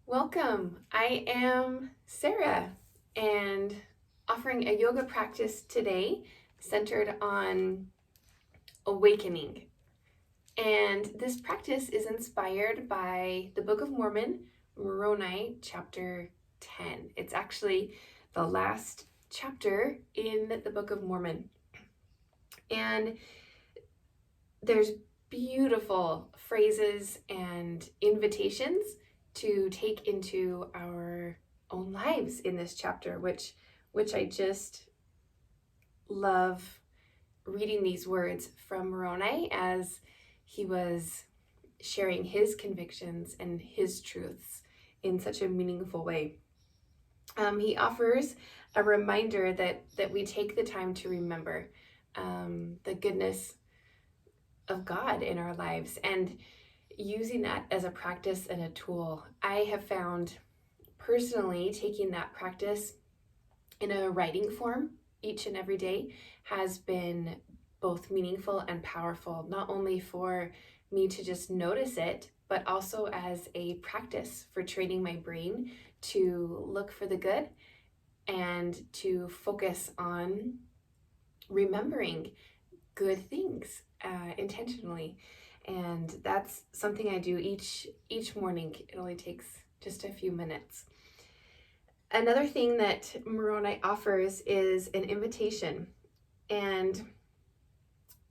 Welcome. I am Sarah and offering a yoga practice today centered on awakening. And this practice is inspired by the Book of Mormon Moroni, chapter 10. It's actually the last chapter in the Book of Mormon. And there's beautiful phrases and invitations to take into our own lives in this chapter, which I just love reading these words from Moroni as he was sharing his convictions and his truths in such a meaningful way. He offers a reminder that we take the time to remember the goodness of God in our lives and using that as a practice and a tool. I have found personally taking that practice in a writing form each and every day has been both meaningful and powerful, not only for me to just notice it, but also as a practice for training my brain to look for the good and to focus on remembering good things intentionally. And that's something I do each morning. It only takes just a few minutes. Another thing that Moroni offers is an invitation, and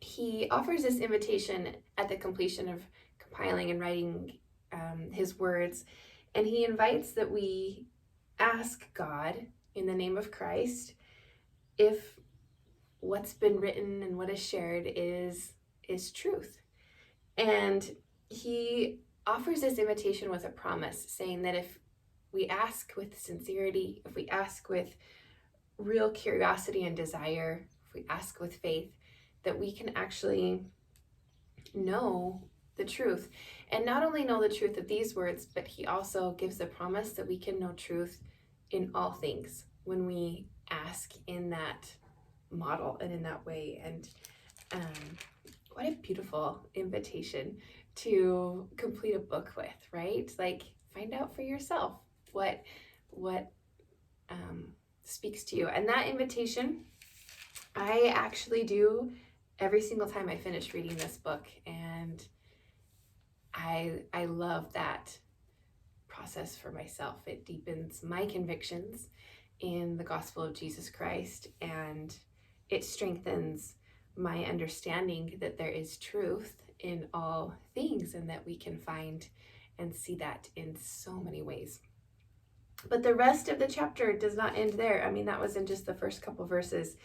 he offers this invitation at the completion of compiling and writing his words, and he invites that we ask God in the name of Christ if what's been written and what is shared is truth. And he offers this invitation with a promise, saying that if we ask with sincerity, if we ask with real curiosity and desire, if we ask with faith, that we can actually know the truth. And not only know the truth of these words, but he also gives the promise that we can know truth in all things when we ask in that model and in that way. And what a beautiful invitation to complete a book with, right? Like, find out for yourself what speaks to you. And that invitation I actually do every single time I finish reading this book, and I love that process for myself. It deepens my convictions in the gospel of Jesus Christ, and it strengthens my understanding that there is truth in all things and that we can find and see that in so many ways. But the rest of the chapter does not end there. I mean, that was in just the first couple verses.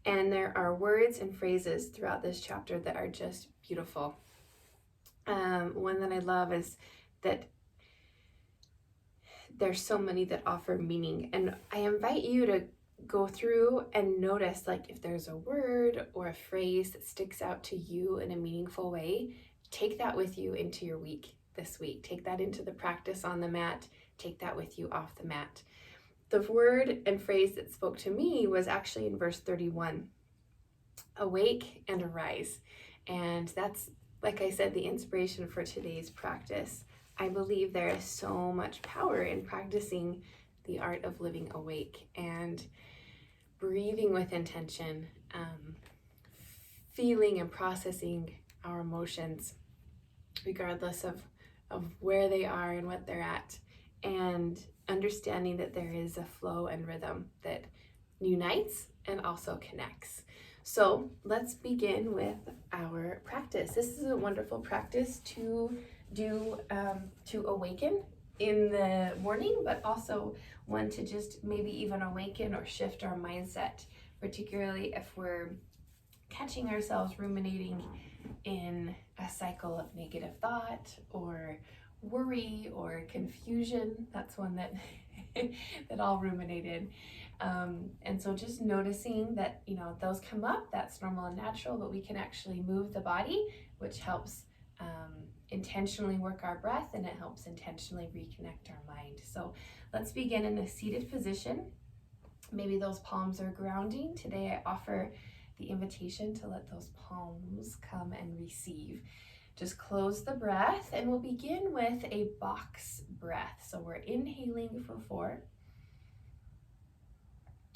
And there are words and phrases throughout this chapter that are just beautiful. One that I love is that there's so many that offer meaning. And I invite you to go through and notice, like, if there's a word or a phrase that sticks out to you in a meaningful way, take that with you into your week this week. Take that into the practice on the mat. Take that with you off the mat. The word and phrase that spoke to me was actually in verse 31, awake and arise. And that's, like I said, the inspiration for today's practice. I believe there is so much power in practicing the art of living awake and breathing with intention, feeling and processing our emotions, regardless of where they are and what they're at, and understanding that there is a flow and rhythm that unites and also connects. So let's begin with our practice. This is a wonderful practice to do to awaken in the morning, but also one to just maybe even awaken or shift our mindset, particularly if we're catching ourselves ruminating in a cycle of negative thought or worry or confusion. That's one that that all ruminated. And so just noticing that, those come up, that's normal and natural, but we can actually move the body, which helps intentionally work our breath, and it helps intentionally reconnect our mind. So let's begin in a seated position. Maybe those palms are grounding. Today I offer the invitation to let those palms come and receive. Just close the breath, and we'll begin with a box breath. So we're inhaling for 4.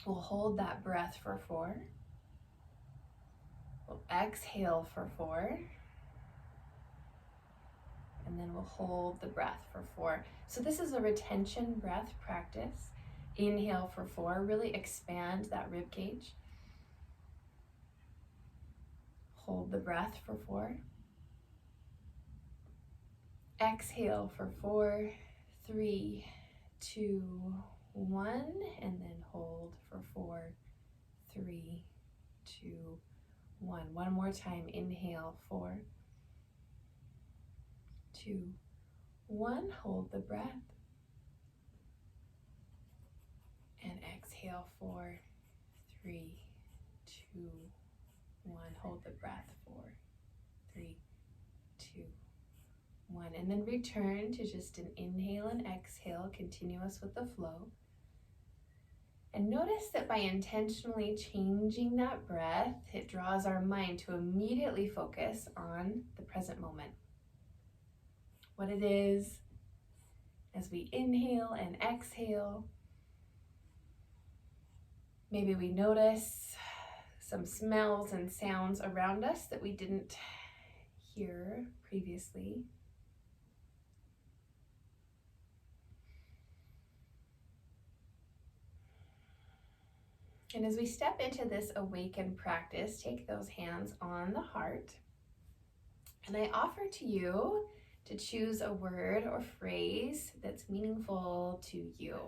We'll hold that breath for 4. We'll exhale for 4. And then we'll hold the breath for 4. So this is a retention breath practice. Inhale for 4, really expand that rib cage. Hold the breath for 4. Exhale for 4, 3, 2, 1, and then hold for 4, 3, 2, 1. One more time. Inhale, 4, 2, 1. Hold the breath. And exhale, 4, 3, 2, 1. Hold the breath, 4, 3, 2, 1. And then return to just an inhale and exhale, continuous with the flow. And notice that by intentionally changing that breath, it draws our mind to immediately focus on the present moment. What it is as we inhale and exhale. Maybe we notice some smells and sounds around us that we didn't hear previously. And as we step into this awaken practice, take those hands on the heart. And I offer to you to choose a word or phrase that's meaningful to you.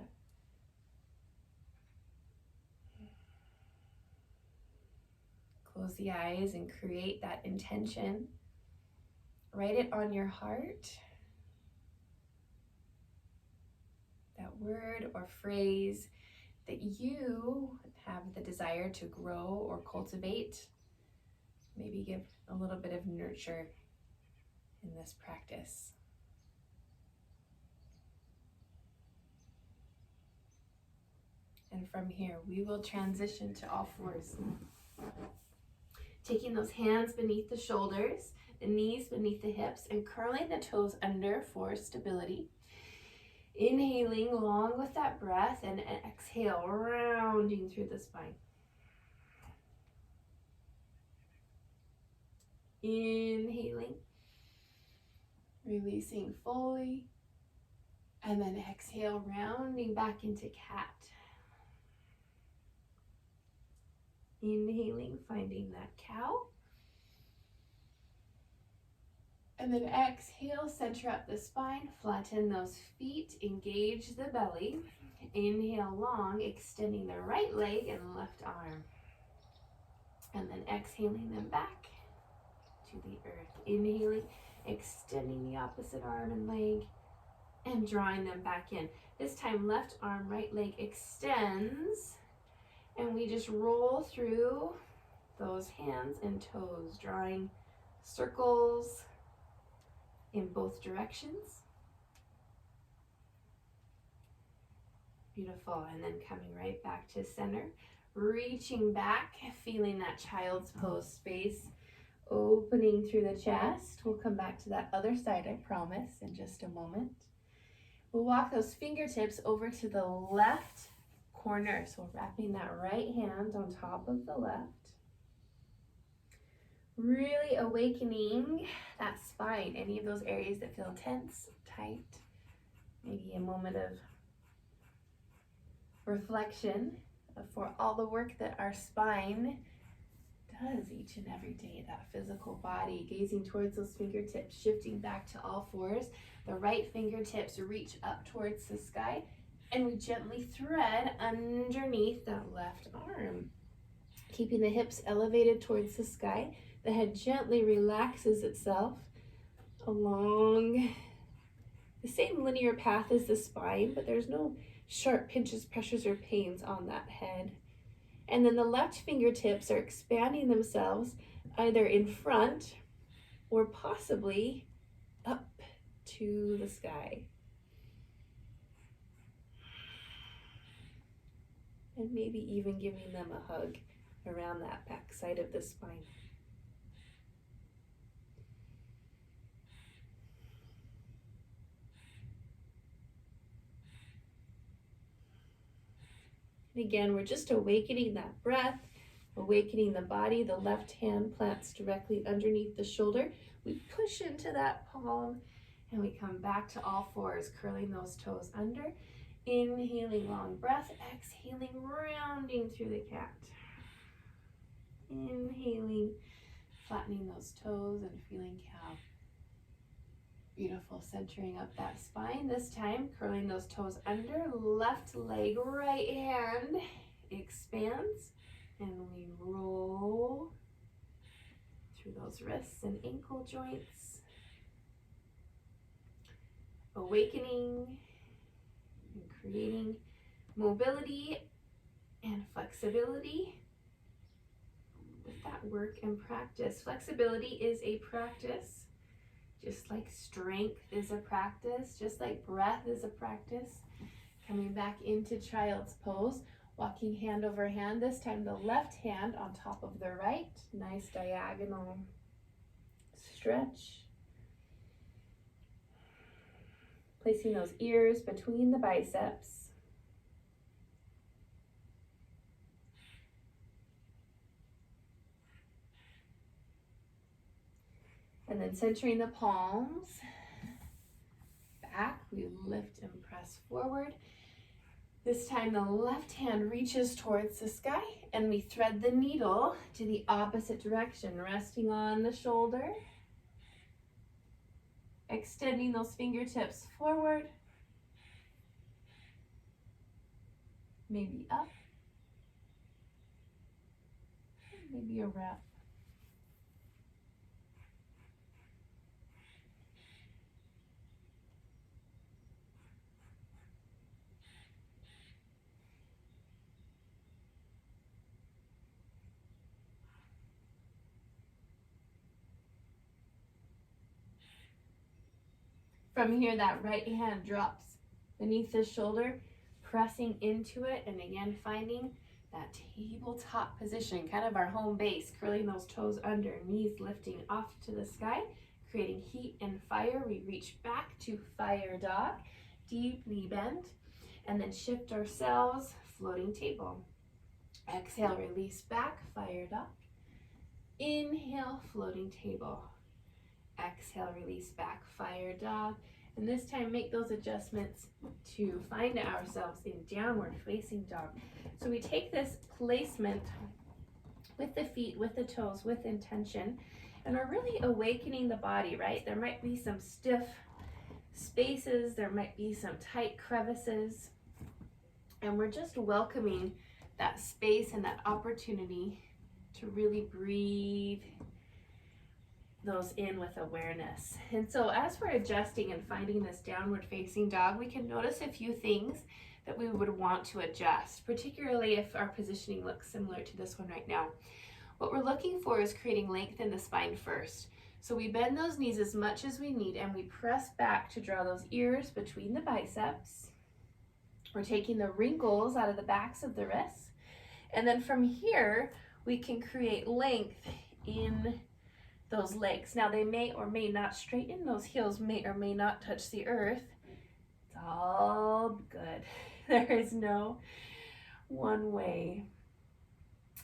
Close the eyes and create that intention. Write it on your heart. That word or phrase that you have the desire to grow or cultivate. Maybe give a little bit of nurture in this practice. And from here, we will transition to all fours. Taking those hands beneath the shoulders, the knees beneath the hips, and curling the toes under for stability. Inhaling long with that breath, and exhale, rounding through the spine. Inhaling, releasing fully, and then exhale, rounding back into cat. Inhaling, finding that cow. And then exhale, center up the spine, flatten those feet, engage the belly. Inhale long, extending the right leg and left arm. And then exhaling them back to the earth. Inhaling, extending the opposite arm and leg, and drawing them back in. This time, left arm, right leg extends, and we just roll through those hands and toes, drawing circles in both directions. Beautiful. And then coming right back to center, reaching back, feeling that child's pose space, opening through the chest. We'll come back to that other side, I promise, in just a moment. We'll walk those fingertips over to the left corner. So wrapping that right hand on top of the left. Really awakening that spine, any of those areas that feel tense, tight. Maybe a moment of reflection for all the work that our spine does each and every day, that physical body. Gazing towards those fingertips, shifting back to all fours. The right fingertips reach up towards the sky, and we gently thread underneath that left arm. Keeping the hips elevated towards the sky. The head gently relaxes itself along the same linear path as the spine, but there's no sharp pinches, pressures, or pains on that head. And then the left fingertips are expanding themselves either in front or possibly up to the sky. And maybe even giving them a hug around that back side of the spine. And again, we're just awakening that breath, awakening the body. The left hand plants directly underneath the shoulder. We push into that palm and we come back to all fours, curling those toes under. Inhaling long breath, exhaling, rounding through the cat. Inhaling, flattening those toes and feeling cow. Beautiful, centering up that spine. This time, curling those toes under, left leg, right hand expands, and we roll through those wrists and ankle joints. Awakening and creating mobility and flexibility with that work and practice. Flexibility is a practice, just like strength is a practice, just like breath is a practice. Coming back into child's pose, walking hand over hand, this time the left hand on top of the right. Nice diagonal stretch. Placing those ears between the biceps. And then centering the palms back, we lift and press forward. This time the left hand reaches towards the sky and we thread the needle to the opposite direction, resting on the shoulder. Extending those fingertips forward, maybe up, maybe a wrap. From here, that right hand drops beneath the shoulder, pressing into it, and again, finding that tabletop position, kind of our home base, curling those toes under, knees lifting off to the sky, creating heat and fire. We reach back to fire dog, deeply bend, and then shift ourselves, floating table. Exhale, release back, fire dog. Inhale, floating table. Exhale, release back, fire dog. And this time make those adjustments to find ourselves in downward facing dog. So we take this placement with the feet, with the toes, with intention, and we're really awakening the body, right? There might be some stiff spaces, there might be some tight crevices, and we're just welcoming that space and that opportunity to really breathe those in with awareness. And so as we're adjusting and finding this downward facing dog, we can notice a few things that we would want to adjust, particularly if our positioning looks similar to this one right now. What we're looking for is creating length in the spine first. So we bend those knees as much as we need and we press back to draw those ears between the biceps. We're taking the wrinkles out of the backs of the wrists. And then from here, we can create length in those legs. Now they may or may not straighten, those heels may or may not touch the earth. It's all good. There is no one way.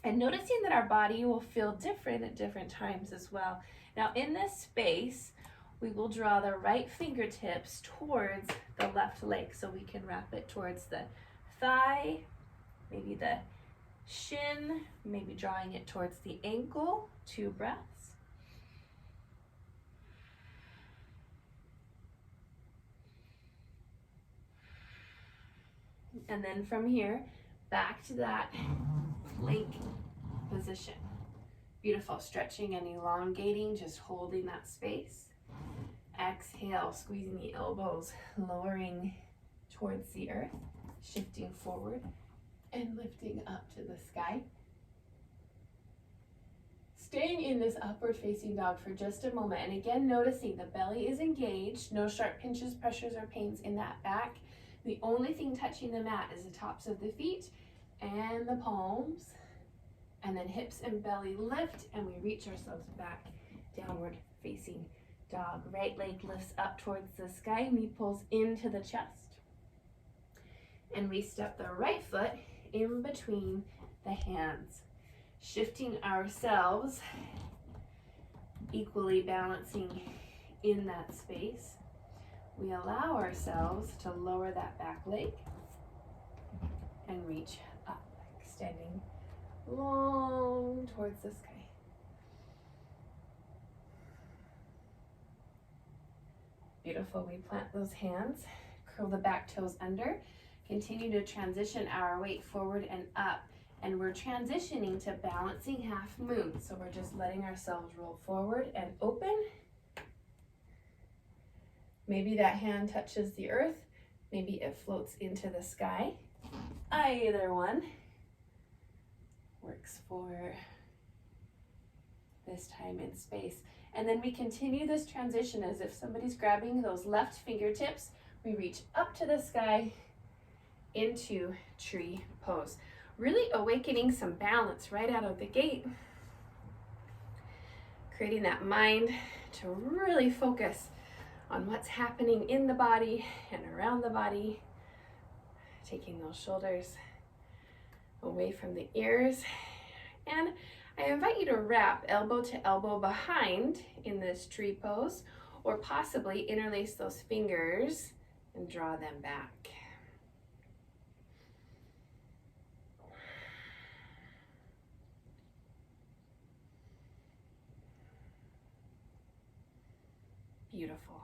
And noticing that our body will feel different at different times as well. Now in this space, we will draw the right fingertips towards the left leg. So we can wrap it towards the thigh, maybe the shin, maybe drawing it towards the ankle. 2 breaths. And then from here, back to that plank position. Beautiful, stretching and elongating, just holding that space. Exhale, squeezing the elbows, lowering towards the earth, shifting forward and lifting up to the sky. Staying in this upward facing dog for just a moment, and again noticing the belly is engaged, no sharp pinches, pressures, or pains in that back. The only thing touching the mat is the tops of the feet and the palms, and then hips and belly lift, and we reach ourselves back, downward facing dog. Right leg lifts up towards the sky, knee pulls into the chest, and we step the right foot in between the hands, shifting ourselves, equally balancing in that space. We allow ourselves to lower that back leg and reach up, extending long towards the sky. Beautiful. We plant those hands, curl the back toes under, continue to transition our weight forward and up. And we're transitioning to balancing half moon. So we're just letting ourselves roll forward and open. Maybe that hand touches the earth. Maybe it floats into the sky. Either one works for this time and space. And then we continue this transition as if somebody's grabbing those left fingertips. We reach up to the sky into tree pose. Really awakening some balance right out of the gate. Creating that mind to really focus on what's happening in the body and around the body. Taking those shoulders away from the ears. And I invite you to wrap elbow to elbow behind in this tree pose, or possibly interlace those fingers and draw them back. Beautiful.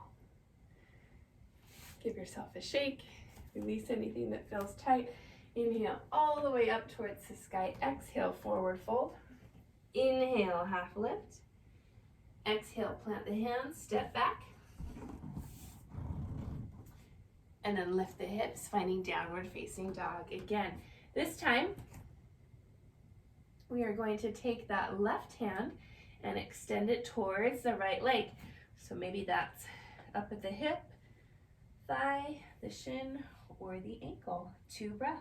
Give yourself a shake. Release anything that feels tight. Inhale all the way up towards the sky. Exhale, forward fold. Inhale, half lift. Exhale, plant the hands, step back. And then lift the hips, finding downward facing dog. Again, this time we are going to take that left hand and extend it towards the right leg. So maybe that's up at the hip, thigh, the shin, or the ankle. 2 breaths.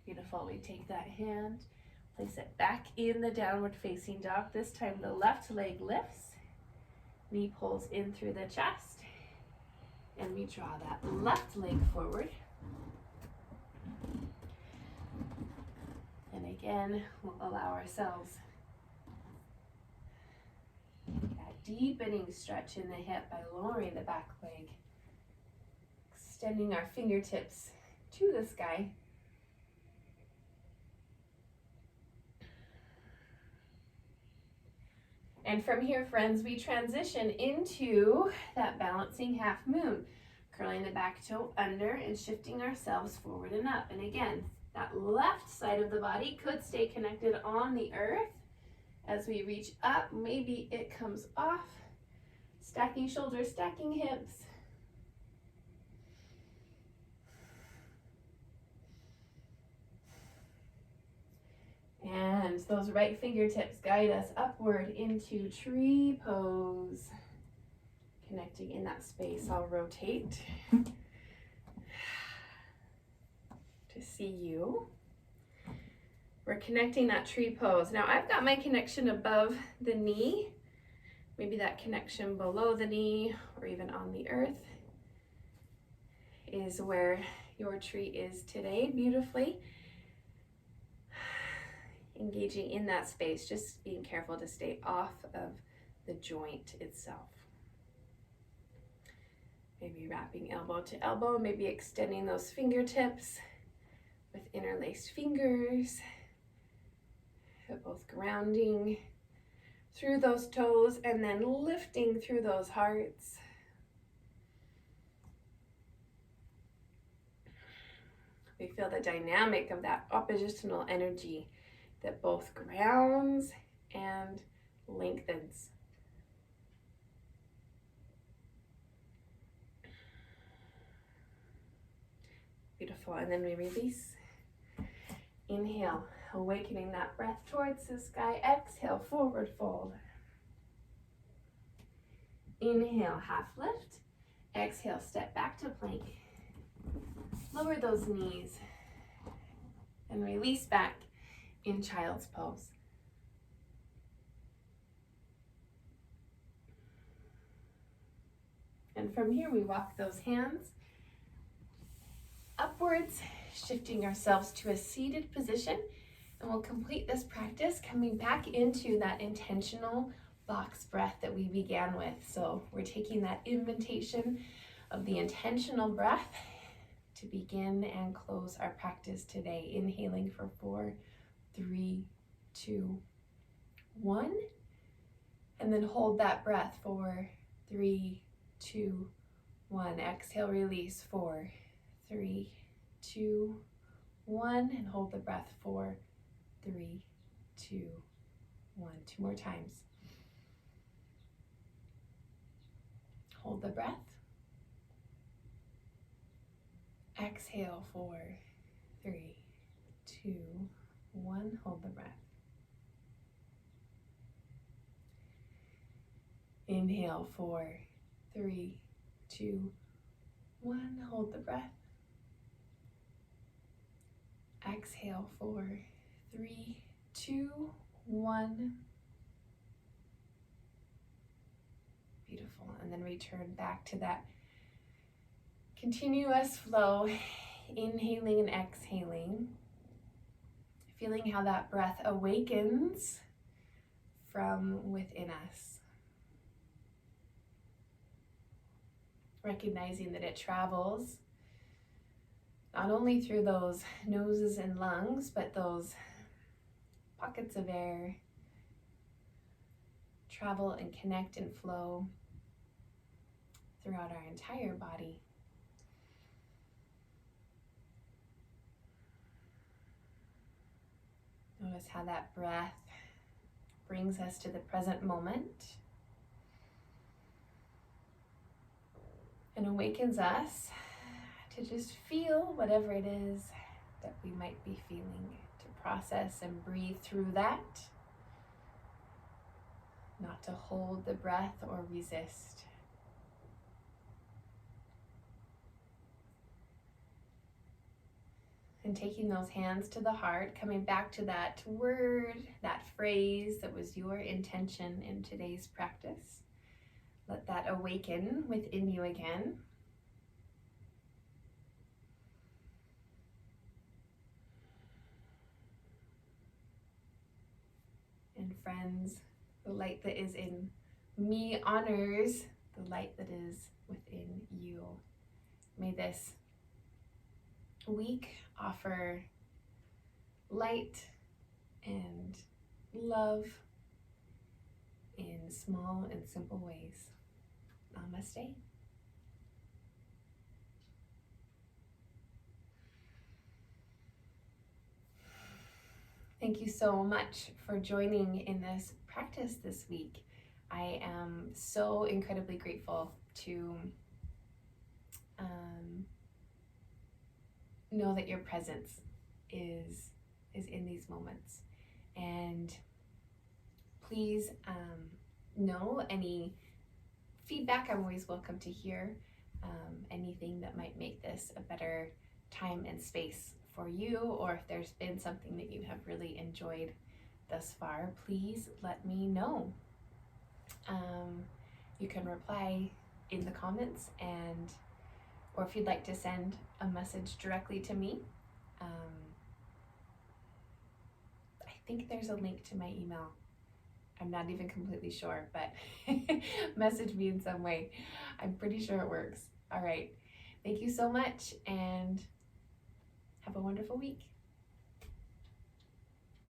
Beautiful. We take that hand, place it back in the downward facing dog. This time the left leg lifts, knee pulls in through the chest, and we draw that left leg forward. And again, we'll allow ourselves that deepening stretch in the hip by lowering the back leg, extending our fingertips to the sky. And from here, friends, we transition into that balancing half moon, curling the back toe under and shifting ourselves forward and up. And again, that left side of the body could stay connected on the earth. As we reach up, maybe it comes off. Stacking shoulders, stacking hips. And those right fingertips guide us upward into tree pose. Connecting in that space, I'll rotate to see you. We're connecting that tree pose. Now I've got my connection above the knee, maybe that connection below the knee or even on the earth is where your tree is today, beautifully. Engaging in that space, just being careful to stay off of the joint itself. Maybe wrapping elbow to elbow, maybe extending those fingertips with interlaced fingers, both grounding through those toes and then lifting through those hearts. We feel the dynamic of that oppositional energy that both grounds and lengthens. Beautiful, and then we release. Inhale, awakening that breath towards the sky. Exhale, forward fold. Inhale, half lift. Exhale, step back to plank. Lower those knees and release back in child's pose. And from here, we walk those hands upwards, shifting ourselves to a seated position. And we'll complete this practice coming back into that intentional box breath that we began with. So we're taking that invitation of the intentional breath to begin and close our practice today. Inhaling for 4, 3, 2, 1. And then hold that breath for 3, 2, 1. Exhale, release 4, 3, 2, 1. And hold the breath 4, 3, 2, 1. 2 more times. Hold the breath. Exhale, 4, 3, 2, 1. Hold the breath. Inhale, 4, 3, 2, 1. Hold the breath. Exhale, 4, 3, 2, 1. Beautiful. And then return back to that continuous flow, inhaling and exhaling, feeling how that breath awakens from within us. Recognizing that it travels not only through those noses and lungs, but those pockets of air travel and connect and flow throughout our entire body. Notice how that breath brings us to the present moment and awakens us to just feel whatever it is that we might be feeling, to process and breathe through that, not to hold the breath or resist. And taking those hands to the heart, coming back to that word, that phrase that was your intention in today's practice. Let that awaken within you again. And friends, the light that is in me honors the light that is within you. May this week offer light and love in small and simple ways. Namaste. Thank you so much for joining in this practice this week. I am so incredibly grateful to know that your presence is in these moments. And please know any feedback. I'm always welcome to hear anything that might make this a better time and space for you, or if there's been something that you have really enjoyed thus far, please let me know. You can reply in the comments, or if you'd like to send a message directly to me, I think there's a link to my email. I'm not even completely sure, but message me in some way. I'm pretty sure it works. All right. Thank you so much, and have a wonderful week.